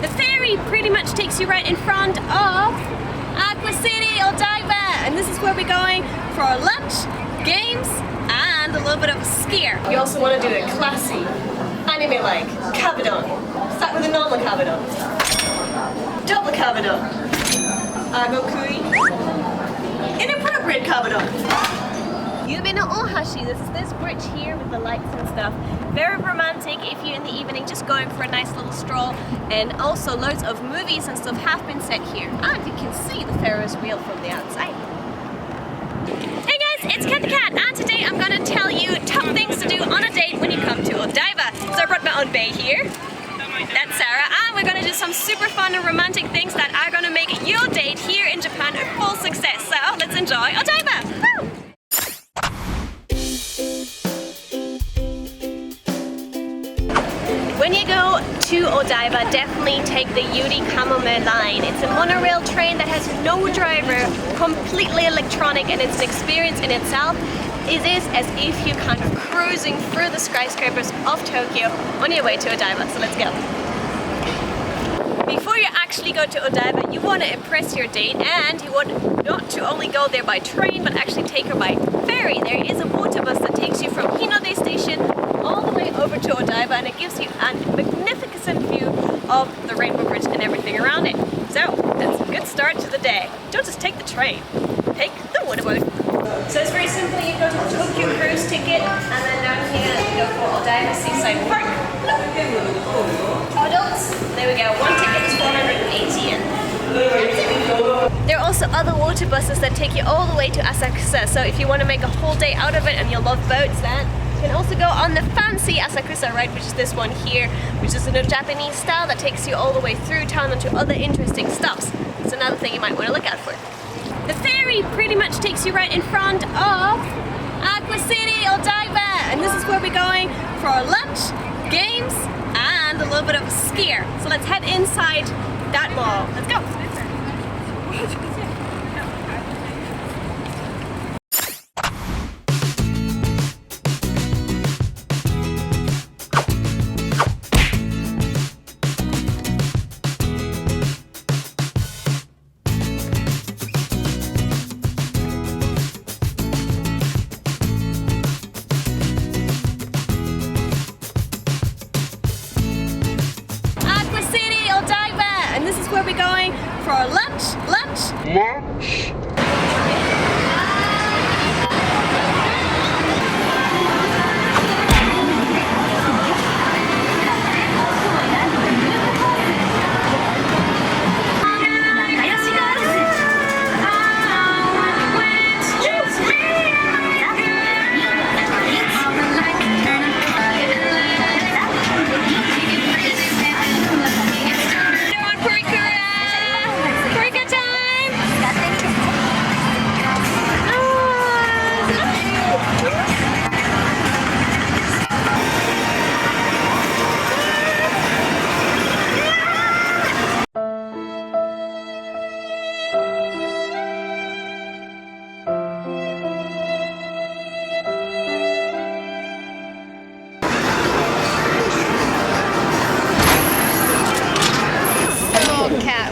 The ferry pretty much takes you right in front of Aqua City, Odaiba, and this is where we're going for lunch, games, and a little bit of a skier. You also want to do a classy, anime-like kabedon. Start with a normal kabedon, double kabedon, agokui, inappropriate kabedon. Yubi no Ohashi, this is this bridge here with the lights and stuff. Very romantic if you're in the evening just going for a nice little stroll, and also loads of movies and stuff have been set here, and you can see the Ferris wheel from the outside. Hey guys, it's Cathy Cat, and today I'm going to tell you top things to do on a date when you come to Odaiba. So I brought my own bay here. That's Sarah, and we're going to do some super fun and romantic things that are going to make your date here in Japan a full success. So let's enjoy Odaiba! Woo! When you go to Odaiba, definitely take the Yuri Kamome line. It's a monorail train that has no driver, completely electronic, and it's an experience in itself. It is as if you're kind of cruising through the skyscrapers of Tokyo on your way to Odaiba, so let's go. Before you actually go to Odaiba, you want to impress your date, and you want not to only go there by train, but actually take her by ferry. There is a water bus that takes you from Hinode Station all the way over to Odaiba, and it gives you a magnificent view of the Rainbow Bridge and everything around it. So that's a good start to the day. Don't just take the train, take the water boat. So it's very simple. You go to the Tokyo cruise ticket, and then down here you go for Odaiba Seaside Park. Adults, there we go. One ticket is 480 yen. There are also other water buses that take you all the way to Asakusa. So if you want to make a whole day out of it and you love boats, then you can also go on the fancy Asakusa ride, which is this one here, which is in a Japanese style that takes you all the way through town and to other interesting stops. It's another thing you might want to look out for. The ferry pretty much takes you right in front of Aqua City, Odaiba, and this is where we're going for lunch, games, and a little bit of a skier. So let's head inside that mall. Let's go. This is where we're going for lunch.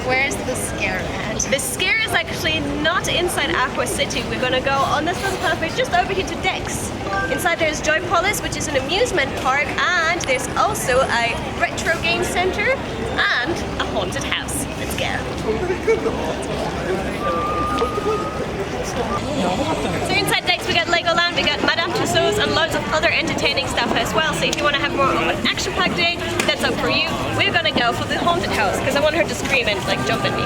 Where's the scare at? The scare is actually not inside Aqua City. We're gonna go on this little pathway just over here to Dex. Inside there's Joy Polis, which is an amusement park, and there's also a retro game center and a haunted house. Let's go. So inside Dex we got Legoland, we got Madame Tussauds, and loads of other entertaining stuff as well. So if you want to have more of an action-packed day, that's up for you. We're gonna go for the haunted house because I want her to scream and like jump at me.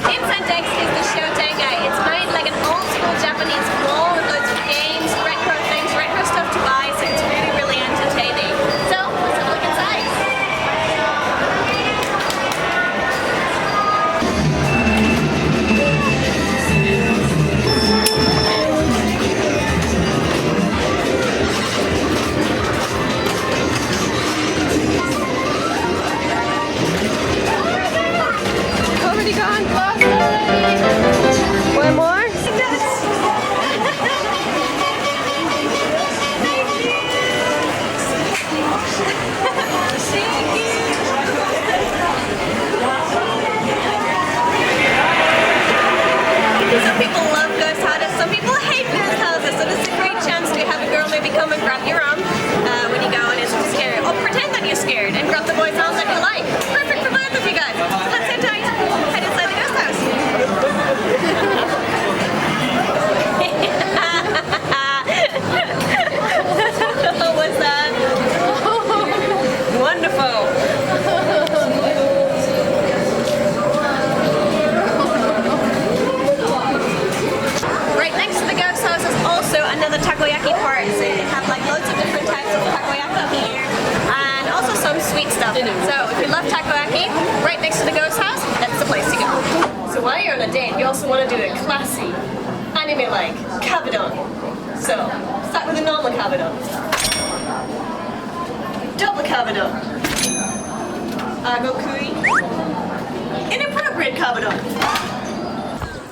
Inside Dex is the Shotengai. It's made like an old-school Japanese mall with loads of games, retro things, retro stuff to buy. So it's really, really entertaining. So let's have a look inside. Already gone. One more? stuff. So if you love takoyaki, right next to the ghost house, that's the place to go. So while you're on a date, you also want to do a classy, anime-like kabedon. So start with a normal kabedon, double kabedon, agokui, inappropriate kabedon.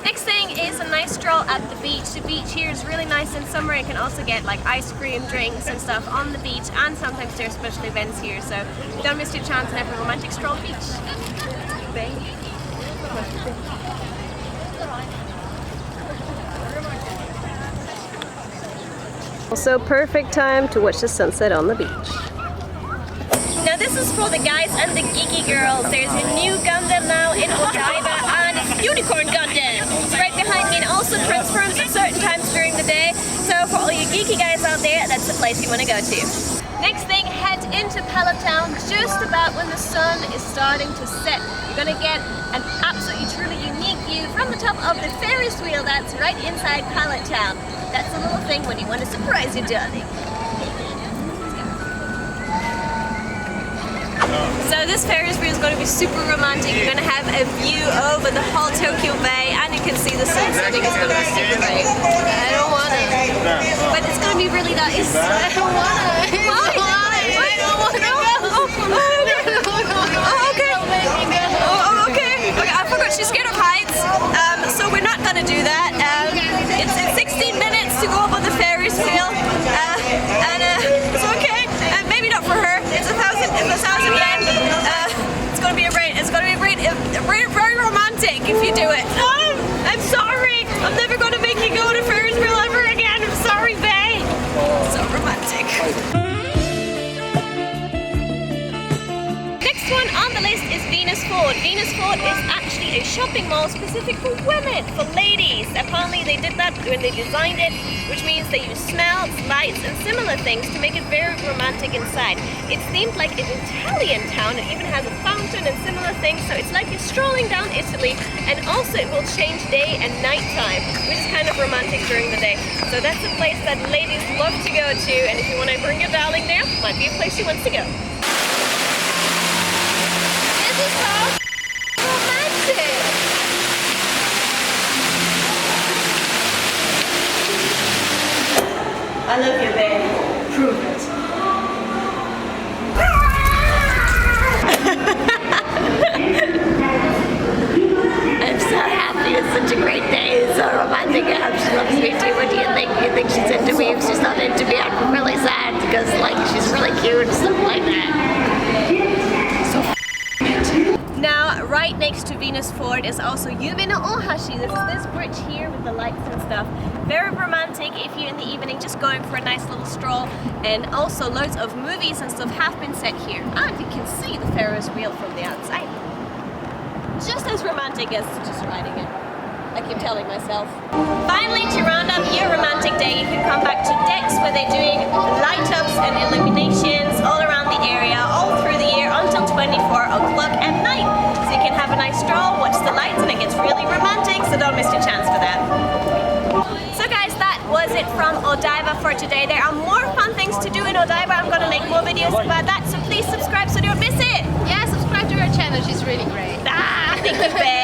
Next thing is a nice stroll at the beach. The beach here is really nice in summer. You can also get like ice cream, drinks and stuff on the beach, and sometimes there's special events here. So don't miss your chance and have a romantic stroll on the beach. Also perfect time to watch the sunset on the beach. Now this is for the guys and the geeky girls. There's a new Gundam now in Odaiba, and it's Unicorn Gundam. It's right behind me and also transforms at certain times during the day. So for all you geeky guys out there, that's the place you want to go to. Next thing, head into Pallet Town just about when the sun is starting to set. You're going to get an absolutely truly unique view from the top of the Ferris wheel that's right inside Pallet Town. That's a little thing when you want to surprise your darling. So this Ferris wheel is going to be super romantic. You're going to have a view over the whole Tokyo Bay, and you can see the sun setting. It's going to be super great. I don't want to, but it's going to be really nice. I don't want to. Why? I don't want to. Okay. I forgot she's scared of heights, so we're not going to do that. It's 16 minutes to go over the Ferris wheel, and it's okay. Maybe not for her. It's 1,000 yen. It's going to be very romantic if you do it. I'm sorry. I'm never going to make you go to Ferris wheel ever again. I'm sorry, bae. So romantic. Next one on the list is Venus Ford. Venus Ford is actually a shopping mall specific for women, for ladies. Apparently they did that when they designed it, which means they use smells, lights and similar things to make it very romantic inside. It's themed like an Italian town. It even has a fountain and similar things, so it's like you're strolling down Italy, and also it will change day and night time, which is kind of romantic during the day. So that's a place that ladies love to go to, and if you want to bring your darling there, might be a place she wants to go. This is so romantic! I love you, babe. Prove it. I'm so happy. It's such a great day. It's so romantic. I hope she loves me too. What do you think? You think she's into me? If she's not into me, I'm really sad because, like, she's really cute and stuff like that. Now, right next to Venus Ford is also Yume no Ohashi. This is this bridge here with the lights and stuff. Very romantic if you're in the evening just going for a nice little stroll. And also loads of movies and stuff have been set here. And you can see the Ferris wheel from the outside. Just as romantic as just riding it. I keep telling myself. Finally, to round up your romantic day, you can come back to Dex where they're doing light-ups and illuminations all around the area, all through the year until 24 o'clock at night. So you can have a nice stroll, watch the lights, and it gets really romantic, so don't miss your chance for that. So guys, that was it from Odaiba for today. There are more fun things to do in Odaiba. I'm going to make more videos about that, so please subscribe so you don't miss it. Yeah, subscribe to her channel. She's really great. Thank you, babe.